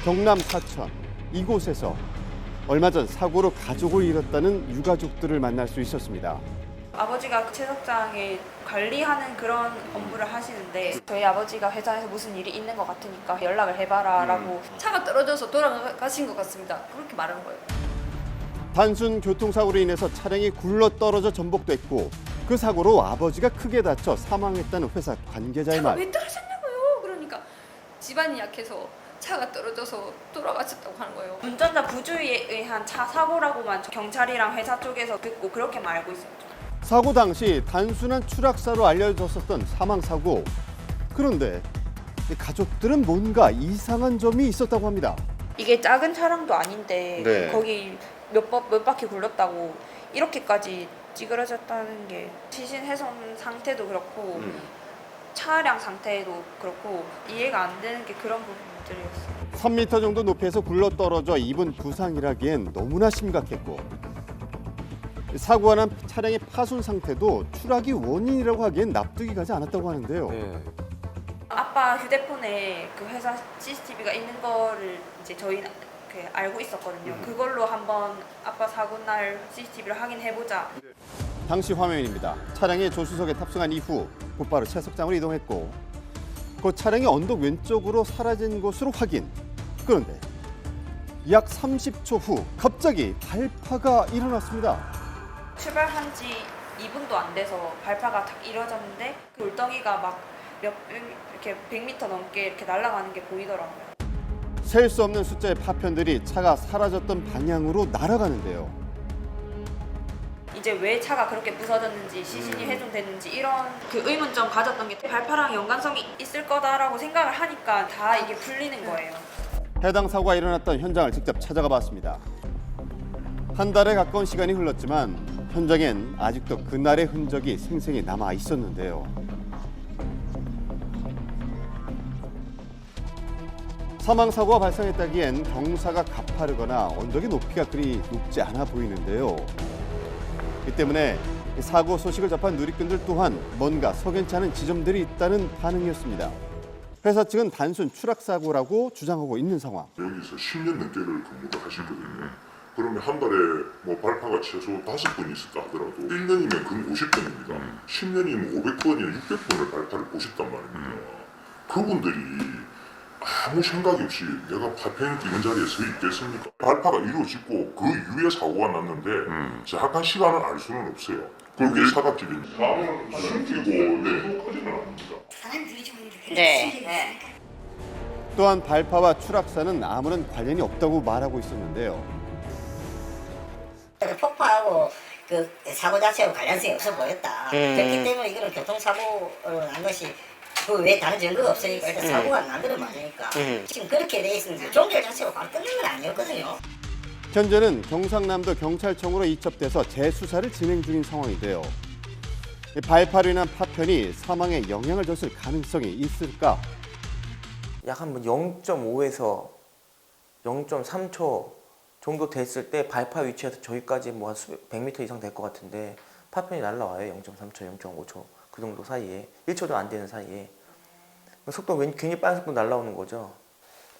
경남 사천 이곳에서 얼마 전 사고로 가족을 잃었다는 유가족들을 만날 수 있었습니다. 아버지가 그 채석장에 관리하는 그런 업무를 하시는데 저희 아버지가 회사에서 무슨 일이 있는 것 같으니까 연락을 해봐라 라고 차가 떨어져서 돌아가신 것 같습니다. 그렇게 말하는 거예요. 단순 교통사고로 인해서 차량이 굴러떨어져 전복됐고 그 사고로 아버지가 크게 다쳐 사망했다는 회사 관계자의 차가 말. 왜 떨어졌냐고요. 그러니까 집안이 약해서 차가 떨어져서 돌아가셨다고 하는 거예요. 운전자 부주의에 의한 차 사고라고만 경찰이랑 회사 쪽에서 듣고 그렇게만 알고 있었죠. 사고 당시 단순한 추락사로 알려졌었던 사망사고. 그런데 이 가족들은 뭔가 이상한 점이 있었다고 합니다. 이게 작은 차량도 아닌데 네. 거기 몇 바퀴 굴렀다고 이렇게까지 찌그러졌다는 게 시신 훼손 상태도 그렇고 차량 상태도 그렇고 이해가 안 되는 게 그런 부분들이었어요. 3m 정도 높이에서 굴러떨어져 입은 부상이라기엔 너무나 심각했고 사고가 난 차량의 파손 상태도 추락이 원인이라고 하기엔 납득이 가지 않았다고 하는데요. 네. 아빠 휴대폰에 그 회사 CCTV가 있는 거를 이제 저희는 알고 있었거든요. 그걸로 한번 아빠 사고 날 CCTV를 확인해보자. 당시 화면입니다. 차량의 조수석에 탑승한 이후 곧바로 채석장으로 이동했고 그 차량이 언덕 왼쪽으로 사라진 것으로 확인. 그런데 약 30초 후 갑자기 발파가 일어났습니다. 출발한 지 2분도 안 돼서 발파가 탁 이뤄졌는데 그 돌덩이가 막 이렇게 100m 넘게 이렇게 날아가는 게 보이더라고요. 셀 수 없는 숫자의 파편들이 차가 사라졌던 방향으로 날아가는데요. 이제 왜 차가 그렇게 부서졌는지 시신이 훼손됐는지 이런 그 의문점 가졌던 게 발파랑 연관성이 있을 거다라고 생각을 하니까 다 이게 풀리는 거예요. 해당 사고가 일어났던 현장을 직접 찾아가 봤습니다. 한 달에 가까운 시간이 흘렀지만 현장엔 아직도 그날의 흔적이 생생히 남아 있었는데요. 사망사고가 발생했다기엔 경사가 가파르거나 언덕의 높이가 그리 높지 않아 보이는데요. 이 때문에 사고 소식을 접한 누리꾼들 또한 뭔가 석연치 않은 지점들이 있다는 반응이었습니다. 회사 측은 단순 추락사고라고 주장하고 있는 상황. 여기서 10년 넘게를 근무를 하시거든요. 그러면 한 달에 뭐 발파가 최소 5번 있었다 하더라도 1년이면 근 50번입니다. 10년이면 500번이나 600번을 발파를 보셨단 말입니다. 그분들이 아무 생각이 없이 내가 발표행 뛰는 자리에 서 있겠습니까? 발파가 이루어지고 그 이후에 사고가 났는데 정확한 시간을 알 수는 없어요. 그게 사각지대입니다. 사고는 숨기고 내도까지는 아닙니다. 사람들이 좀 네. 또한 발파와 추락사는 아무런 관련이 없다고 말하고 있었는데요. 폭파하고 그 사고 자체하고 관련성이 없어 보였다. 그렇기 때문에 이거는 교통사고로 난 것이 그 외에 다른 증거가 없으니까 일단 사고가 난거는 맞으니까 지금 그렇게 돼 있으면 종결 자체가 바로 끝난 건 아니었거든요. 현재는 경상남도 경찰청으로 이첩돼서 재수사를 진행 중인 상황인데요. 이 발파로 인한 파편이 사망에 영향을 줬을 가능성이 있을까? 약 한 0.5에서 0.3초 정도 됐을 때 발파 위치에서 저기까지 뭐 한 100m 이상 될 것 같은데 파편이 날라와요. 0.3초, 0.5초 그 정도 사이에 1초도 안 되는 사이에 속도 괜히 빠른 속도 날라오는 거죠.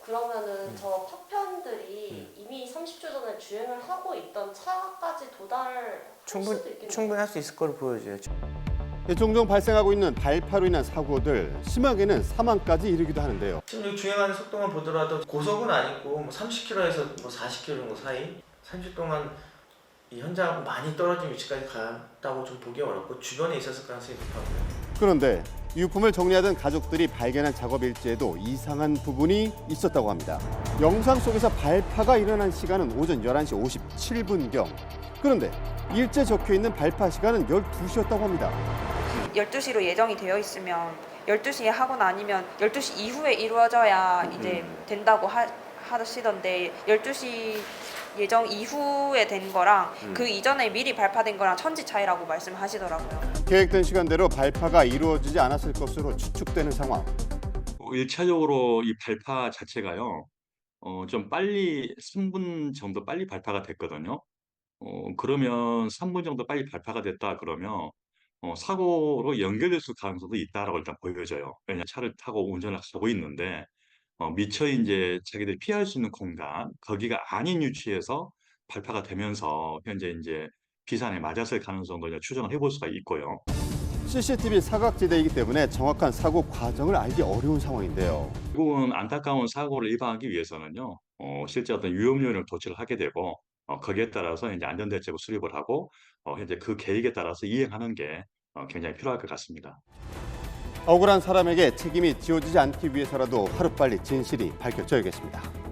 그러면은 저 파편들이 이미 30초 전에 주행을 하고 있던 차까지 도달할 수도 있겠네요. 충분히 할 수 있을 거로 보여져요. 종종 발생하고 있는 발파로 인한 사고들, 심하게는 사망까지 이르기도 하는데요. 지금 주행하는 속도만 보더라도 고속은 아니고 뭐 30km에서 뭐 40km 정도 사이 30분 동안 이 현장 많이 떨어진 위치까지 갔다고 좀 보기 어렵고 주변에 있었을 가능성이 높아요. 그런데 유품을 정리하던 가족들이 발견한 작업 일지에도 이상한 부분이 있었다고 합니다. 영상 속에서 발파가 일어난 시간은 오전 11시 57분경. 그런데 일지에 적혀있는 발파 시간은 12시였다고 합니다. 12시로 예정이 되어 있으면 12시에 하거나 아니면 12시 이후에 이루어져야 이제 된다고 하시던데 12시 예정 이후에 된 거랑 그 이전에 미리 발파된 거랑 천지 차이라고 말씀하시더라고요. 계획된 시간대로 발파가 이루어지지 않았을 것으로 추측되는 상황. 1차적으로 이 발파 자체가요. 좀 빨리 3분 정도 빨리 발파가 됐거든요. 그러면 3분 정도 빨리 발파가 됐다 그러면 사고로 연결됐을 가능성도 있다라고 일단 보여져요. 왜냐하면 차를 타고 운전을 하고 있는데 미처 이제 자기들이 피할 수 있는 공간, 거기가 아닌 위치에서 발파가 되면서 현재 이제 비산에 맞았을 가능성도 이제 추정을 해볼 수가 있고요. CCTV 사각지대이기 때문에 정확한 사고 과정을 알기 어려운 상황인데요. 결국은 안타까운 사고를 예방하기 위해서는요, 실제 어떤 위험 요인을 도출을 하게 되고, 거기에 따라서 이제 안전대책을 수립을 하고, 현재 그 계획에 따라서 이행하는 게 굉장히 필요할 것 같습니다. 억울한 사람에게 책임이 지워지지 않기 위해서라도 하루빨리 진실이 밝혀져야겠습니다.